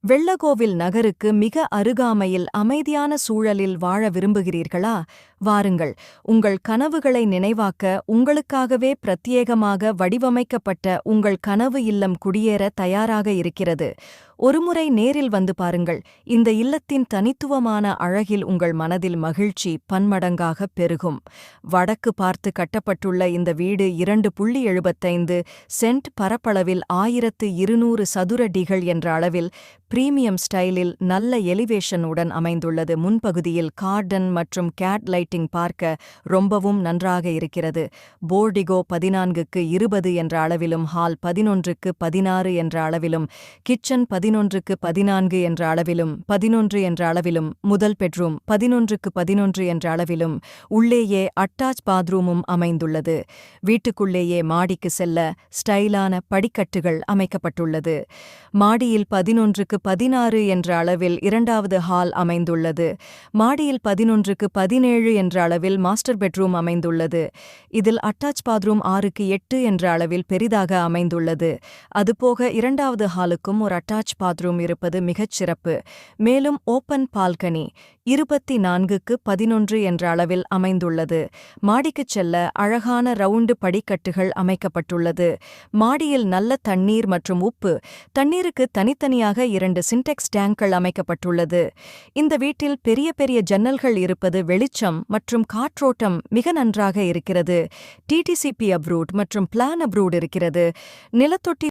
வெள்ளகோவில் நகருக்கு மிக அருகாமையில் அமைதியான சூழலில் வாழ விரும்புகிறீர்களா? வாருங்கள், உங்கள் கனவுகளை நினைவாக்க உங்களுக்காகவே பிரத்யேகமாக வடிவமைக்கப்பட்ட உங்கள் கனவு இல்லம் குடியேற தயாராக இருக்கிறது. ஒருமுறை நேரில் வந்து பாருங்கள். இந்த இல்லத்தின் தனித்துவமான அழகில் உங்கள் மனதில் மகிழ்ச்சி பன்மடங்காக பெருகும். வடக்கு பார்த்து கட்டப்பட்டுள்ள இந்த வீடு 2.75 சென்ட் பரப்பளவில் 1200 சதுர அடிகள் என்ற அளவில் பிரீமியம் ஸ்டைலில் நல்ல எலிவேஷனுடன் அமைந்துள்ளது. முன்பகுதியில் கார்டன் மற்றும் கேட் லைட்டிங் பார்க்க ரொம்பவும் நன்றாக இருக்கிறது. போர்டிகோ 14க்கு 20 என்ற அளவிலும், ஹால் 11க்கு 16 என்ற அளவிலும், கிச்சன் 11க்கு 14 என்ற அளவிலும், 11 என்ற அளவிலும், முதல் பெட்ரூம் 11க்கு 11 என்ற அளவிலும், உள்ளேயே அட்டாச் பாத்ரூமும் அமைந்துள்ளது. வீட்டுக்குள்ளேயே மாடிக்கு செல்ல ஸ்டைலான படிக்கட்டுகள் அமைக்கப்பட்டுள்ளது. மாடியில் 11க்கு 16 என்ற அளவில் இரண்டாவது ஹால் அமைந்துள்ளது. மாடியில் 11க்கு 17 என்ற அளவில் மாஸ்டர் பெட்ரூம் அமைந்துள்ளது. இதில் அட்டாச் பாத்ரூம் 6க்கு 8 என்ற அளவில் பெரிதாக அமைந்துள்ளது. அதுபோக இரண்டாவது ஹாலுக்கும் ஒரு அட்டாச் பாத்ரூம் இருப்பது மிகச் சிறப்பு. மேலும் ஓப்பன் பால்கனி 24க்கு 11 என்ற அளவில் அமைந்துள்ளது. மாடிக்குச் செல்ல அழகான ரவுண்டு படிக்கட்டுகள் அமைக்கப்பட்டுள்ளது. மாடியில் நல்ல தண்ணீர் மற்றும் உப்பு தண்ணீருக்கு தனித்தனியாக 2 சின்டெக்ஸ் டேங்க்கள் அமைக்கப்பட்டுள்ளது. இந்த வீட்டில் பெரிய பெரிய ஜன்னல்கள் இருப்பது வெளிச்சம் மற்றும் காற்றோட்டம் மிக நன்றாக இருக்கிறது. டிடிசிபி அப்ரூவ்ட் மற்றும் பிளான் அப்ரூவ்ட் இருக்கிறது. நிலத்தொட்டி